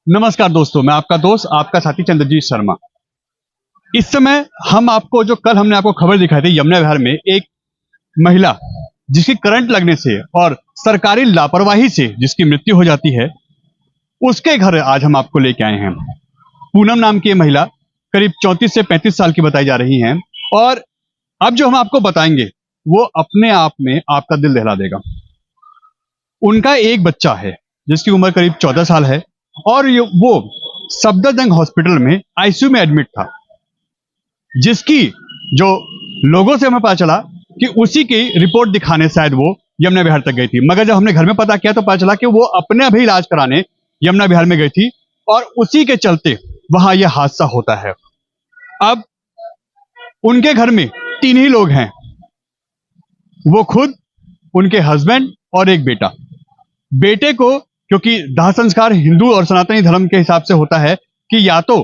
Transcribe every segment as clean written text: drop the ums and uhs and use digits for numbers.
नमस्कार दोस्तों, मैं आपका दोस्त आपका साथी चंद्रजीत शर्मा। इस समय हम आपको जो कल हमने आपको खबर दिखाई थी, यमुना विहार में एक महिला जिसकी करंट लगने से और सरकारी लापरवाही से जिसकी मृत्यु हो जाती है, उसके घर आज हम आपको लेके आए हैं। पूनम नाम की ये महिला करीब 34 से 35 साल की बताई जा रही हैं और अब जो हम आपको बताएंगे वो अपने आप में आपका दिल दहला देगा। उनका एक बच्चा है जिसकी उम्र करीब 14 साल है और वो सफदरजंग हॉस्पिटल में आईसीयू में एडमिट था, जिसकी जो लोगों से हमें पता चला कि उसी की रिपोर्ट दिखाने शायद वो यमुना विहार तक गई थी। मगर जब हमने घर में पता किया तो पता चला कि वो अपने भी इलाज कराने यमुना विहार में गई थी और उसी के चलते वहां यह हादसा होता है। अब उनके घर में 3 ही लोग हैं, वो खुद, उनके हस्बैंड और एक बेटा। बेटे को, क्योंकि दाह संस्कार हिंदू और सनातनी धर्म के हिसाब से होता है कि या तो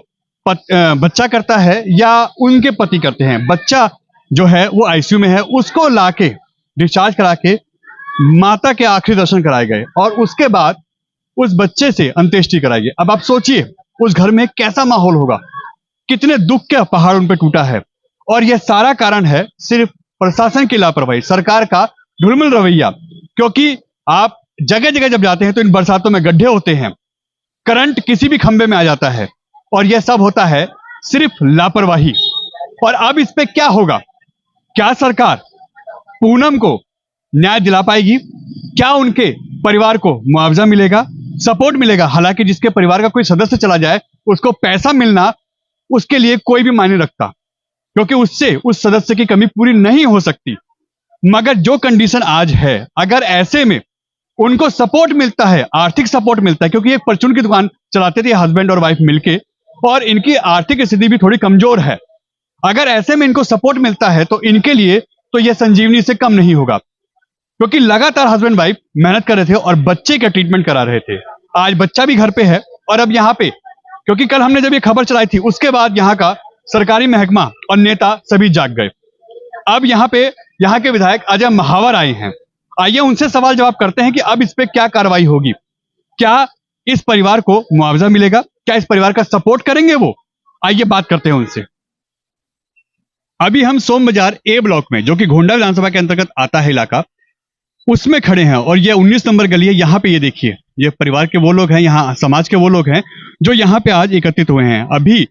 बच्चा करता है या उनके पति करते हैं। बच्चा जो है वो आईसीयू में है, उसको लाके डिस्चार्ज करा के माता के आखिरी दर्शन कराए गए और उसके बाद उस बच्चे से अंत्येष्टि कराई गई। अब आप सोचिए उस घर में कैसा माहौल होगा, कितने दुख के पहाड़ उन पर टूटा है। और यह सारा कारण है सिर्फ प्रशासन की लापरवाही, सरकार का ढुलमुल रवैया। क्योंकि आप जगह जगह जब जाते हैं तो इन बरसातों में गड्ढे होते हैं, करंट किसी भी खंबे में आ जाता है और यह सब होता है सिर्फ लापरवाही। और अब इस पे क्या होगा? क्या सरकार पूनम को न्याय दिला पाएगी? क्या उनके परिवार को मुआवजा मिलेगा, सपोर्ट मिलेगा? हालांकि जिसके परिवार का कोई सदस्य चला जाए उसको पैसा मिलना उसके लिए कोई भी मायने रखता, क्योंकि उससे उस सदस्य की कमी पूरी नहीं हो सकती। मगर जो कंडीशन आज है, अगर ऐसे में उनको सपोर्ट मिलता है, आर्थिक सपोर्ट मिलता है, क्योंकि एक परचून की दुकान चलाते थे हस्बैंड और वाइफ मिलके और इनकी आर्थिक स्थिति भी थोड़ी कमजोर है। अगर ऐसे में इनको सपोर्ट मिलता है तो इनके लिए तो यह संजीवनी से कम नहीं होगा, क्योंकि लगातार हस्बैंड वाइफ मेहनत कर रहे थे और बच्चे का ट्रीटमेंट करा रहे थे। आज बच्चा भी घर पे है और अब यहाँ पे, क्योंकि कल हमने जब ये खबर चलाई थी उसके बाद यहाँ का सरकारी महकमा और नेता सभी जाग गए। अब यहाँ पे यहाँ के विधायक अजय महावर आए हैं। आइए उनसे सवाल जवाब करते हैं कि अब इस पे क्या कार्रवाई होगी, क्या इस परिवार को मुआवजा मिलेगा, क्या इस परिवार का सपोर्ट करेंगे वो? आइए बात करते हैं उनसे। अभी हम सोम बाजार ए ब्लॉक में, जो कि गोंडा विधानसभा के अंतर्गत आता है इलाका, उसमें खड़े हैं और ये 19 नंबर गली है। यहाँ पे ये देखिए, ये परिवार के वो लोग हैं, यहाँ समाज के वो लोग हैं जो यहाँ पे आज एकत्रित हुए हैं। अभी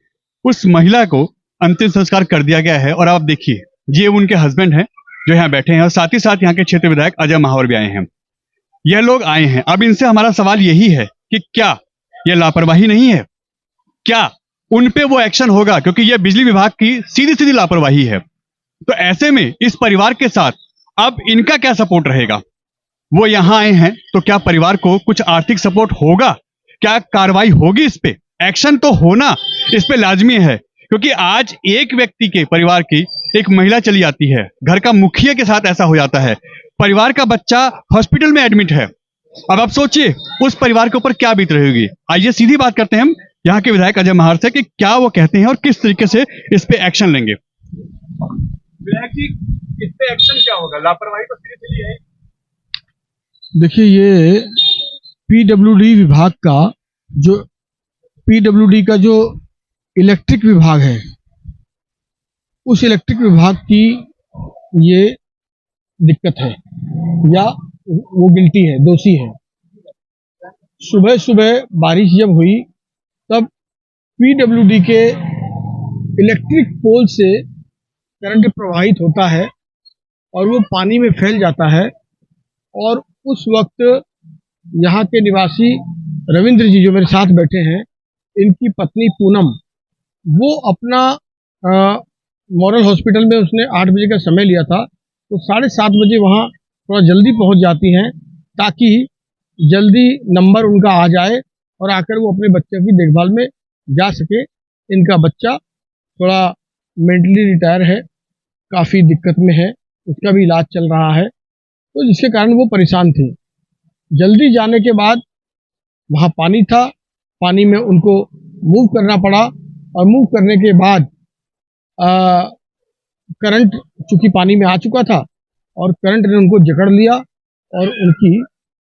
उस महिला को अंतिम संस्कार कर दिया गया है और आप देखिए ये उनके हस्बैंड हैं जो यहाँ बैठे हैं और साथ ही साथ यहाँ के क्षेत्र विधायक अजय महावर भी आए हैं। यह लोग आए हैं। अब इनसे हमारा सवाल यही है कि क्या यह लापरवाही नहीं है? क्या उन पे वो एक्शन होगा? क्योंकि यह बिजली विभाग की सीधी सीधी लापरवाही है। तो ऐसे में इस परिवार के साथ अब इनका क्या सपोर्ट रहेगा? वो यहां आए हैं तो क्या परिवार को कुछ आर्थिक सपोर्ट होगा? क्या कार्रवाई होगी? इस पे एक्शन तो होना इस पे लाजमी है, क्योंकि आज एक व्यक्ति के परिवार की एक महिला चली जाती है, घर का मुखिया के साथ ऐसा हो जाता है, परिवार का बच्चा हॉस्पिटल में एडमिट है। अब आप सोचिए उस परिवार के ऊपर क्या बीत रही होगी। आइए सीधी बात करते हैं हम यहाँ के विधायक अजय महावर से कि क्या वो कहते हैं और किस तरीके से इस पे एक्शन लेंगे। विधायक जी, इस पे एक्शन क्या होगा? लापरवाही तो सीधी सीधी है। देखिए, ये पीडब्ल्यूडी विभाग का जो पीडब्ल्यूडी का जो इलेक्ट्रिक विभाग है, उस इलेक्ट्रिक विभाग की ये दिक्कत है या वो गिल्टी है, दोषी है। सुबह सुबह बारिश जब हुई तब पीडब्ल्यूडी के इलेक्ट्रिक पोल से करंट प्रवाहित होता है और वो पानी में फैल जाता है। और उस वक्त यहाँ के निवासी रविंद्र जी जो मेरे साथ बैठे हैं, इनकी पत्नी पूनम, वो अपना मॉडल हॉस्पिटल में उसने 8 बजे का समय लिया था, तो 7:30 बजे वहाँ थोड़ा जल्दी पहुँच जाती हैं ताकि जल्दी नंबर उनका आ जाए और आकर वो अपने बच्चे की देखभाल में जा सके। इनका बच्चा थोड़ा मेंटली रिटायर है, काफ़ी दिक्कत में है, उसका भी इलाज चल रहा है, तो जिसके कारण वो परेशान थे। जल्दी जाने के बाद वहाँ पानी था, पानी में उनको मूव करना पड़ा और मूव करने के बाद करंट चूंकि पानी में आ चुका था और करंट ने उनको जकड़ लिया और उनकी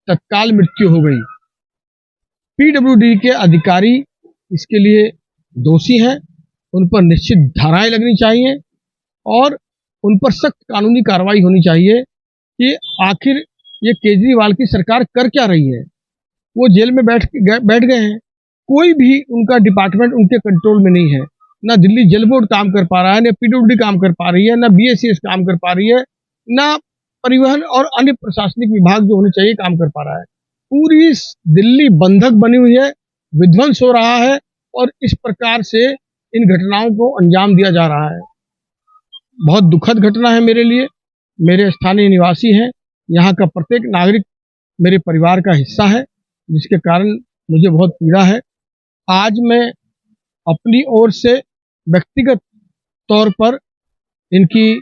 तत्काल मृत्यु हो गई। पीडब्ल्यूडी के अधिकारी इसके लिए दोषी हैं, उन पर निश्चित धाराएं लगनी चाहिए और उन पर सख्त कानूनी कार्रवाई होनी चाहिए कि आखिर ये केजरीवाल की सरकार कर क्या रही है। वो जेल में बैठ गए हैं, कोई भी उनका डिपार्टमेंट उनके कंट्रोल में नहीं है। ना दिल्ली जल बोर्ड काम कर पा रहा है, ना पीडब्ल्यूडी काम कर पा रही है, ना बीएसएस काम कर पा रही है, ना परिवहन और अन्य प्रशासनिक विभाग जो होने चाहिए काम कर पा रहा है। पूरी दिल्ली बंधक बनी हुई है, विध्वंस हो रहा है और इस प्रकार से इन घटनाओं को अंजाम दिया जा रहा है। बहुत दुखद घटना है मेरे लिए। मेरे स्थानीय निवासी हैं, यहाँ का प्रत्येक नागरिक मेरे परिवार का हिस्सा है, जिसके कारण मुझे बहुत पीड़ा है। आज मैं अपनी ओर से व्यक्तिगत तौर पर इनकी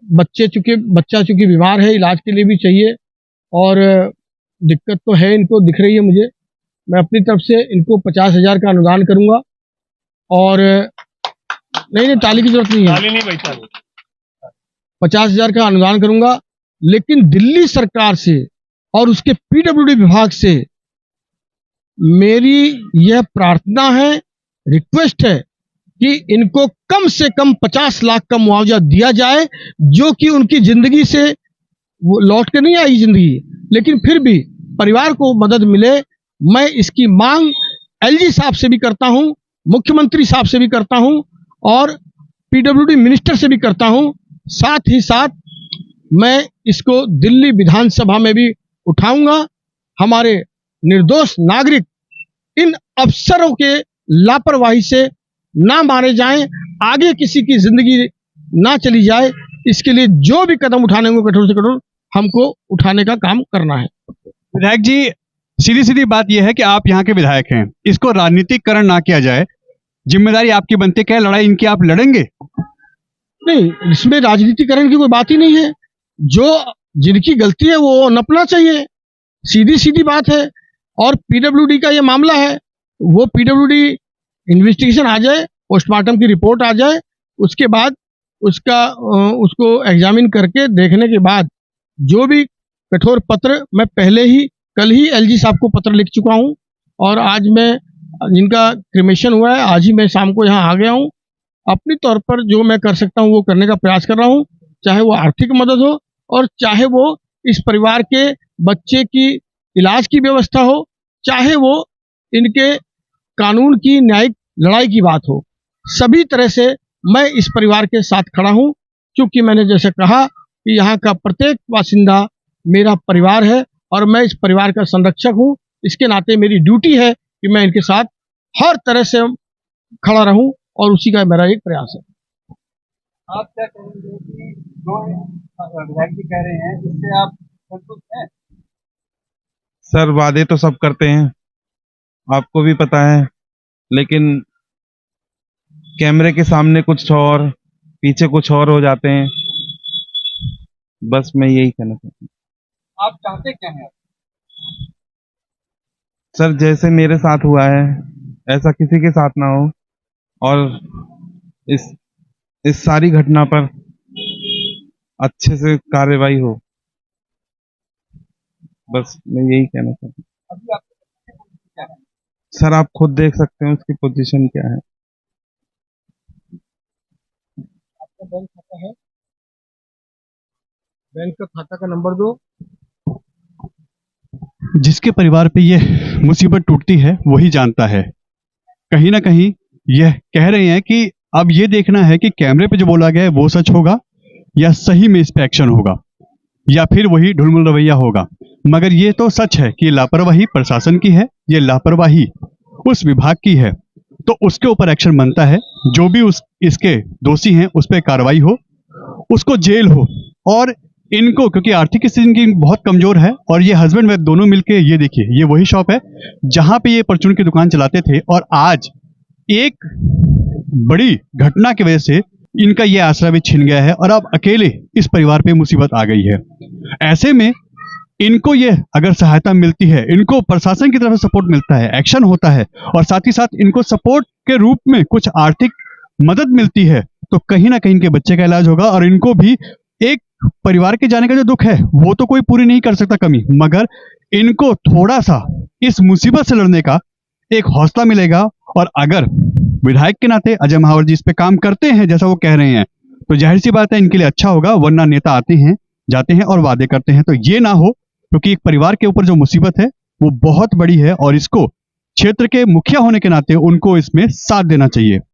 बच्चा चूंकि बीमार है, इलाज के लिए भी चाहिए और दिक्कत तो है, इनको दिख रही है मुझे। मैं अपनी तरफ से इनको 50,000 का अनुदान करूंगा और नहीं ताली की जरूरत नहीं है, ताली नहीं भाई, 50,000 का अनुदान करूंगा। लेकिन दिल्ली सरकार से और उसके पीडब्ल्यूडी विभाग से मेरी यह प्रार्थना है, रिक्वेस्ट है कि इनको कम से कम 50 लाख का मुआवजा दिया जाए, जो कि उनकी जिंदगी से वो लौट के नहीं आई जिंदगी, लेकिन फिर भी परिवार को मदद मिले। मैं इसकी मांग एलजी साहब से भी करता हूं, मुख्यमंत्री साहब से भी करता हूं और पीडब्ल्यूडी मिनिस्टर से भी करता हूं। साथ ही साथ मैं इसको दिल्ली विधानसभा में भी उठाऊंगा। हमारे निर्दोष नागरिक इन अफसरों के लापरवाही से ना मारे जाएं, आगे किसी की जिंदगी ना चली जाए, इसके लिए जो भी कदम उठाने को कठोर से कठोर हमको उठाने का काम करना है। विधायक जी, सीधी सीधी बात यह है कि आप यहाँ के विधायक हैं, इसको राजनीतिकरण ना किया जाए, जिम्मेदारी आपकी बनती है। क्या लड़ाई इनकी आप लड़ेंगे? नहीं, इसमें राजनीतिकरण की कोई बात ही नहीं है। जो जिनकी गलती है वो नपना चाहिए, सीधी सीधी बात है। और पीडब्ल्यूडी का ये मामला है, वो पीडब्ल्यूडी इन्वेस्टिगेशन आ जाए, पोस्टमार्टम की रिपोर्ट आ जाए, उसके बाद उसको एग्जामिन करके देखने के बाद जो भी कठोर पत्र, मैं पहले ही कल ही एलजी साहब को पत्र लिख चुका हूं और आज मैं जिनका क्रिमेशन हुआ है, आज ही मैं शाम को यहाँ आ गया हूं। अपनी तौर पर जो मैं कर सकता हूं वो करने का प्रयास कर रहा हूं, चाहे वो आर्थिक मदद हो और चाहे वो इस परिवार के बच्चे की इलाज की व्यवस्था हो, चाहे वो इनके कानून की न्यायिक लड़ाई की बात हो। सभी तरह से मैं इस परिवार के साथ खड़ा हूं, क्योंकि मैंने जैसे कहा कि यहाँ का प्रत्येक बासिंदा मेरा परिवार है और मैं इस परिवार का संरक्षक हूं। इसके नाते मेरी ड्यूटी है कि मैं इनके साथ हर तरह से खड़ा रहूं और उसी का मेरा एक प्रयास है। आप क्या कहेंगे कि जो विधायक जी कह रहे हैं, इससे आप संतुष्ट हैं? सर, वादे तो सब करते हैं, आपको भी पता है, लेकिन कैमरे के सामने कुछ और, पीछे कुछ और हो जाते हैं। बस मैं यही कहना चाहता हूँ। आप चाहते क्या हैं? सर, जैसे मेरे साथ हुआ है ऐसा किसी के साथ ना हो और इस सारी घटना पर अच्छे से कार्रवाई हो, बस मैं यही कहना चाहता हूँ। अभी आपकी पोजीशन क्या है? सर, आप खुद देख सकते हैं उसकी पोजीशन क्या है। आपका बैंक खाता है, बैंक का खाता का नंबर दो। जिसके परिवार पे यह मुसीबत टूटती है वही जानता है। कहीं ना कहीं यह कह रहे हैं कि अब ये देखना है कि कैमरे पे जो बोला गया है वो सच होगा या सही में इस पे एक्शन होगा या फिर वही ढुलमुल रवैया होगा। मगर ये तो सच है कि लापरवाही प्रशासन की है, ये लापरवाही उस विभाग की है, तो उसके ऊपर एक्शन बनता है। जो भी इसके दोषी हैं उस पर कार्रवाई हो, उसको जेल हो। और इनको, क्योंकि आर्थिक स्थिति इनकी बहुत कमजोर है और ये हस्बैंड वाइफ दोनों मिलके, ये देखिए, ये वही शॉप है जहां पे ये परचून की दुकान चलाते थे और आज एक बड़ी घटना की वजह से इनका ये आसरा भी छिन गया है और अब अकेले इस परिवार पे मुसीबत आ गई है। ऐसे में इनको ये अगर सहायता मिलती है, इनको प्रशासन की तरफ से सपोर्ट मिलता है, एक्शन होता है और साथ ही साथ इनको सपोर्ट के रूप में कुछ आर्थिक मदद मिलती है, तो कहीं ना कहीं इनके बच्चे का इलाज होगा और इनको भी एक परिवार के जाने का जो दुख है वो तो कोई पूरी नहीं कर सकता कमी, मगर इनको थोड़ा सा इस मुसीबत से लड़ने का एक हौसला मिलेगा। और अगर विधायक के नाते अजय महावर जी इस पे काम करते हैं जैसा वो कह रहे हैं, तो जाहिर सी बात है इनके लिए अच्छा होगा। वरना नेता आते हैं, जाते हैं और वादे करते हैं, तो ये ना हो, क्योंकि एक परिवार के ऊपर जो मुसीबत है वो बहुत बड़ी है और इसको क्षेत्र के मुखिया होने के नाते उनको इसमें साथ देना चाहिए।